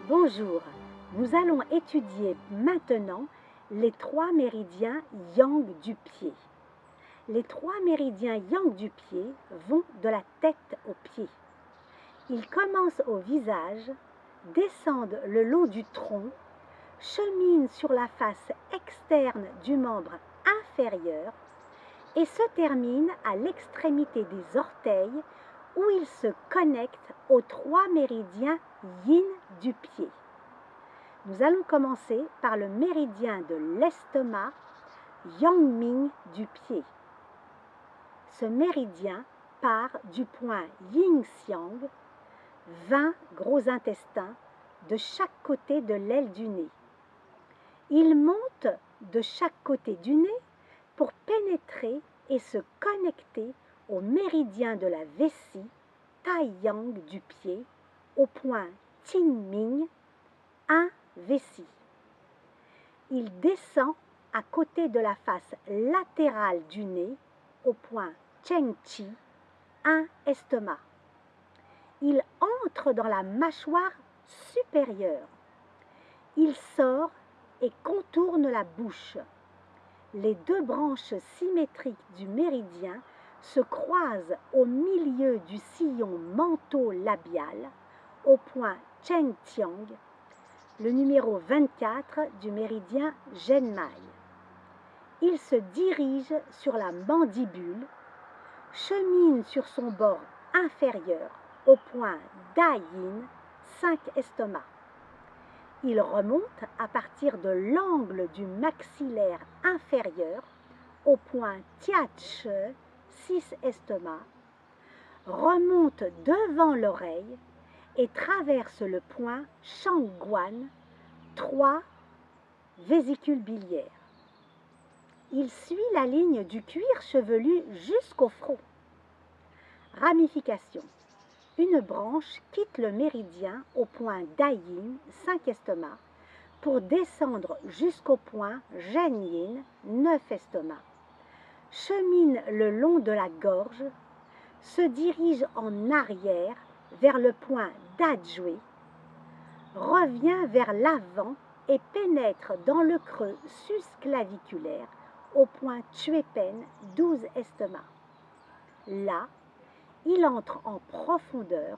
Bonjour, nous allons étudier maintenant les trois méridiens yang du pied. Les trois méridiens yang du pied vont de la tête aux pieds. Ils commencent au visage, descendent le long du tronc, cheminent sur la face externe du membre inférieur et se terminent à l'extrémité des orteils où ils se connectent aux trois méridiens yin du pied. Nous allons commencer par le méridien de l'estomac, Yangming du pied. Ce méridien part du point Yin-Xiang, 20 gros intestins de chaque côté de l'aile du nez. Il monte de chaque côté du nez pour pénétrer et se connecter au méridien de la vessie, Taiyang du pied, au point Qingming, 1 vessie. Il descend à côté de la face latérale du nez, au point Chengqi, 1 estomac. Il entre dans la mâchoire supérieure. Il sort et contourne la bouche. Les deux branches symétriques du méridien se croisent au milieu du sillon mentho-labial, au point Chengtiang, le numéro 24 du méridien Zhenmai. Il se dirige sur la mandibule, chemine sur son bord inférieur au point Dayin, 5 estomac. Il remonte à partir de l'angle du maxillaire inférieur au point Tiache, 6 estomac, remonte devant l'oreille et traverse le point Shangguan, 3 vésicules biliaires. Il suit la ligne du cuir chevelu jusqu'au front. Ramification. Une branche quitte le méridien au point Dayin, 5 estomac, pour descendre jusqu'au point Zhenyin, 9 estomac. Chemine le long de la gorge, se dirige en arrière vers le point Dajue, revient vers l'avant et pénètre dans le creux susclaviculaire au point Tuepen, 12 estomac. Là, il entre en profondeur,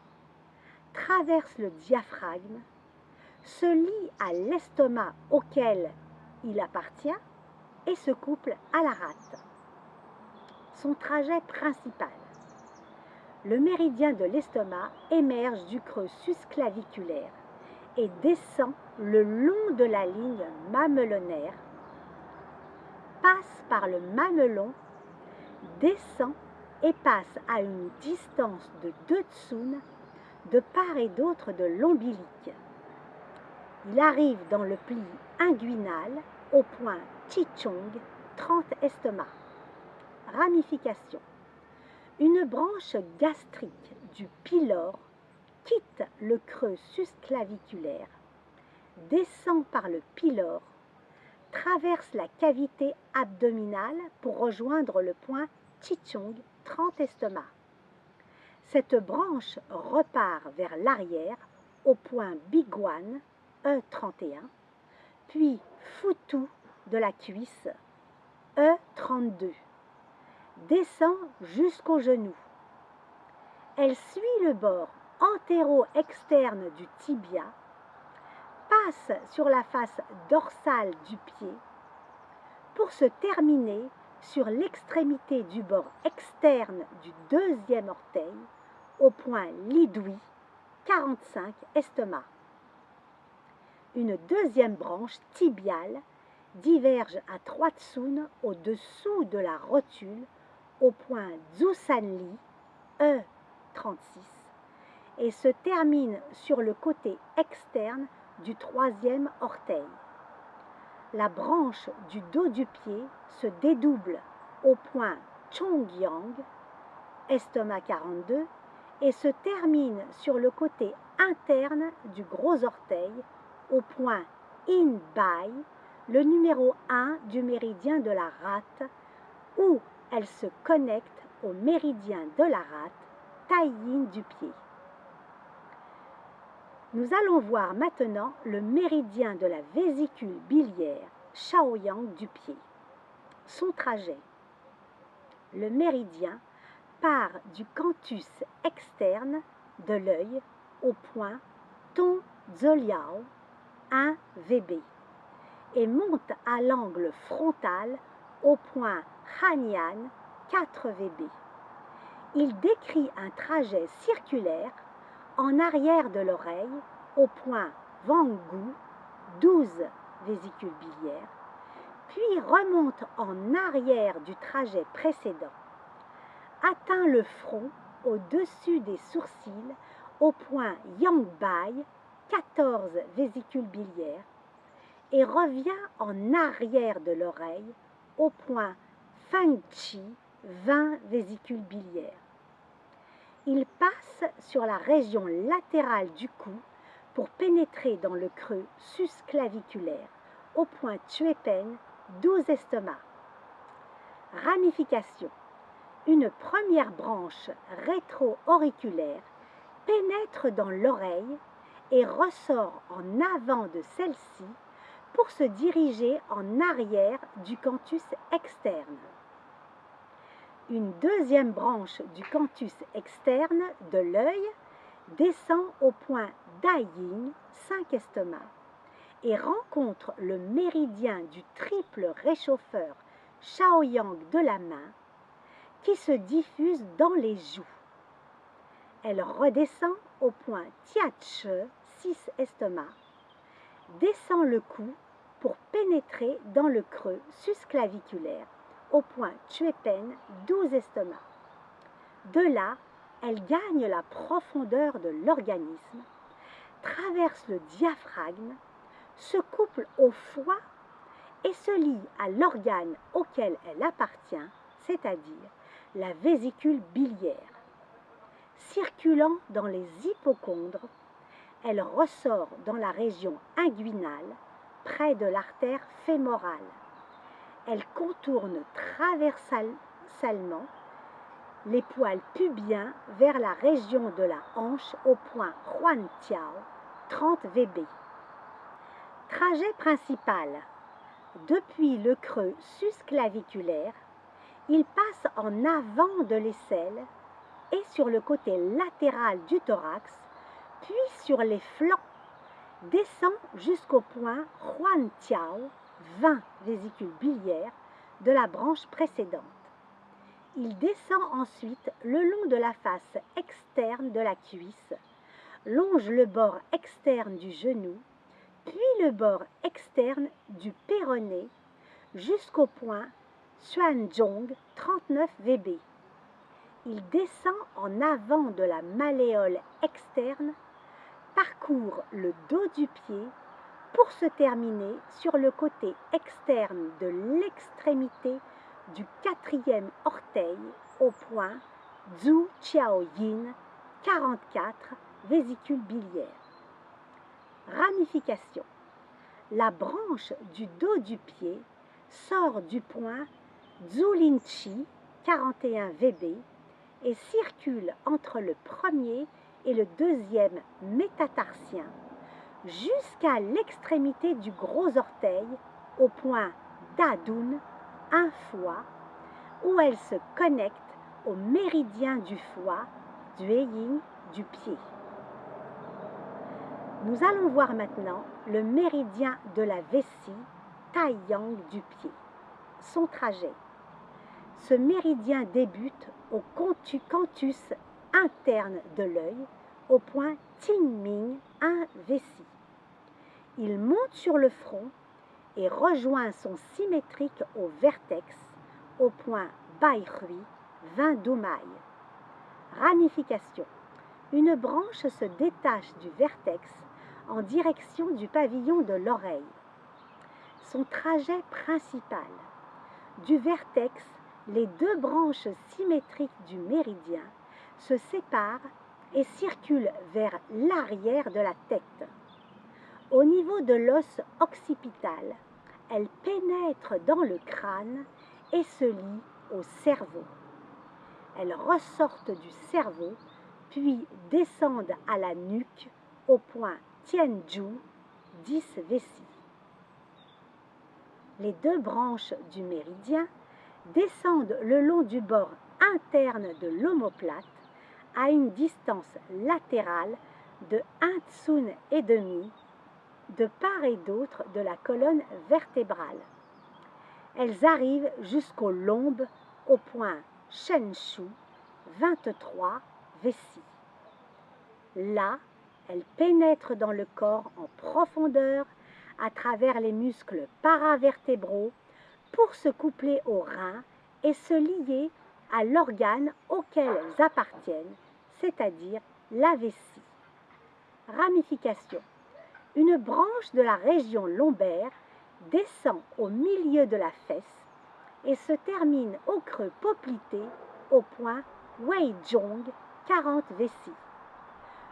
traverse le diaphragme, se lie à l'estomac auquel il appartient et se couple à la rate. Son trajet principal. Le méridien de l'estomac émerge du creux susclaviculaire et descend le long de la ligne mamelonnaire, passe par le mamelon, descend et passe à une distance de 2 tsun de part et d'autre de l'ombilic. Il arrive dans le pli inguinal au point Chichong, 30 estomac. Ramification. Une branche gastrique du pylore quitte le creux susclaviculaire, descend par le pylore, traverse la cavité abdominale pour rejoindre le point Chichong, 30 estomac. Cette branche repart vers l'arrière au point Biguan, E31, puis Futu de la cuisse, E32. Descend jusqu'au genou. Elle suit le bord antéro-externe du tibia, passe sur la face dorsale du pied pour se terminer sur l'extrémité du bord externe du deuxième orteil au point Lidui, 45 estomac. Une deuxième branche tibiale diverge à 3 tsun au-dessous de la rotule au point Zusanli, E36, et se termine sur le côté externe du troisième orteil. La branche du dos du pied se dédouble au point Chongyang, estomac 42, et se termine sur le côté interne du gros orteil au point In-Bai, le numéro 1 du méridien de la rate, où elle se connecte au méridien de la rate, Taiyin du pied. Nous allons voir maintenant le méridien de la vésicule biliaire, Shaoyang du pied. Son trajet. Le méridien part du canthus externe de l'œil au point Tong Zoliao 1 VB et monte à l'angle frontal au point Hanian 4 VB. Il décrit un trajet circulaire en arrière de l'oreille au point Wanggu 12 vésicules biliaires, puis remonte en arrière du trajet précédent, atteint le front au-dessus des sourcils au point Yangbai 14 vésicules biliaires et revient en arrière de l'oreille au point Fengqi 20 vésicules biliaires. Il passe sur la région latérale du cou pour pénétrer dans le creux susclaviculaire au point Tuepen 12 estomacs. Ramification. Une première branche rétro-auriculaire pénètre dans l'oreille et ressort en avant de celle-ci pour se diriger en arrière du canthus externe. Une deuxième branche du canthus externe de l'œil descend au point Daiying 5 estomacs et rencontre le méridien du triple réchauffeur Shaoyang de la main qui se diffuse dans les joues. Elle redescend au point Tiache 6 estomacs, descend le cou pour pénétrer dans le creux susclaviculaire au point Tuepen 12 estomacs. De là, elle gagne la profondeur de l'organisme, traverse le diaphragme, se couple au foie et se lie à l'organe auquel elle appartient, c'est-à-dire la vésicule biliaire. Circulant dans les hypochondres, elle ressort dans la région inguinale, près de l'artère fémorale. Elle contourne traversalement les poils pubiens vers la région de la hanche au point Huantiao, 30 VB. Trajet principal. Depuis le creux susclaviculaire, il passe en avant de l'aisselle et sur le côté latéral du thorax, puis sur les flancs, descend jusqu'au point Huantiao, 20 vésicules biliaires, de la branche précédente. Il descend ensuite le long de la face externe de la cuisse, longe le bord externe du genou, puis le bord externe du péroné jusqu'au point Xuanzhong 39 VB. Il descend en avant de la malléole externe, parcourt le dos du pied pour se terminer sur le côté externe de l'extrémité du quatrième orteil au point Zhu Chiao Yin 44 vésicules biliaires. Ramification. La branche du dos du pied sort du point Zhulinchi 41 VB et circule entre le premier et le deuxième métatarsien jusqu'à l'extrémité du gros orteil au point Dadun, un foie, où elle se connecte au méridien du foie, Dueying du pied. Nous allons voir maintenant le méridien de la vessie, Taiyang du pied. Son trajet. Ce méridien débute au canthus interne de l'œil, au point Tingming 1 vessie. Il monte sur le front et rejoint son symétrique au vertex, au point Baihui 20 Doumaï. Ramification. Une branche se détache du vertex en direction du pavillon de l'oreille. Son trajet principal. Du vertex, les deux branches symétriques du méridien se séparent et circulent vers l'arrière de la tête. Au niveau de l'os occipital, elles pénètrent dans le crâne et se lient au cerveau. Elles ressortent du cerveau, puis descendent à la nuque au point Tianzhu, 10 vessies. Les deux branches du méridien descendent le long du bord interne de l'omoplate à une distance latérale de 1 tsun et demi de part et d'autre de la colonne vertébrale. Elles arrivent jusqu'au lombe au point Shenshu, 23 vessies. Là, elles pénètrent dans le corps en profondeur à travers les muscles paravertébraux pour se coupler aux reins et se lier à l'organe auquel elles appartiennent, c'est-à-dire la vessie. Ramification. Une branche de la région lombaire descend au milieu de la fesse et se termine au creux poplité au point Weizhong, 40 vessies.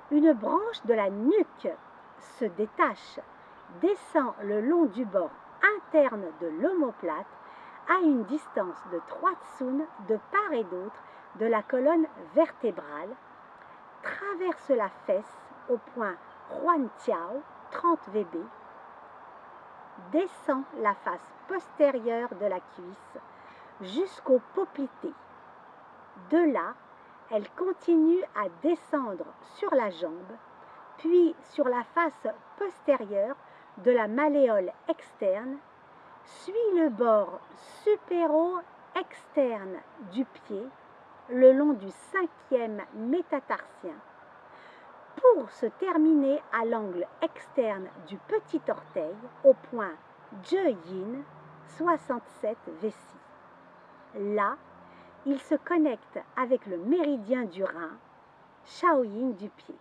Une branche de la nuque se détache, descend le long du bord interne de l'omoplate à une distance de 3 tsun de part et d'autre de la colonne vertébrale, traverse la fesse au point Huantiao, 30 VB, descend la face postérieure de la cuisse jusqu'au poplité. De là, elle continue à descendre sur la jambe, puis sur la face postérieure de la malléole externe, suit le bord supéro-externe du pied le long du 5e métatarsien pour se terminer à l'angle externe du petit orteil au point Zheyin, 67 vessies. Là, il se connecte avec le méridien du rein, Shaoyin du pied.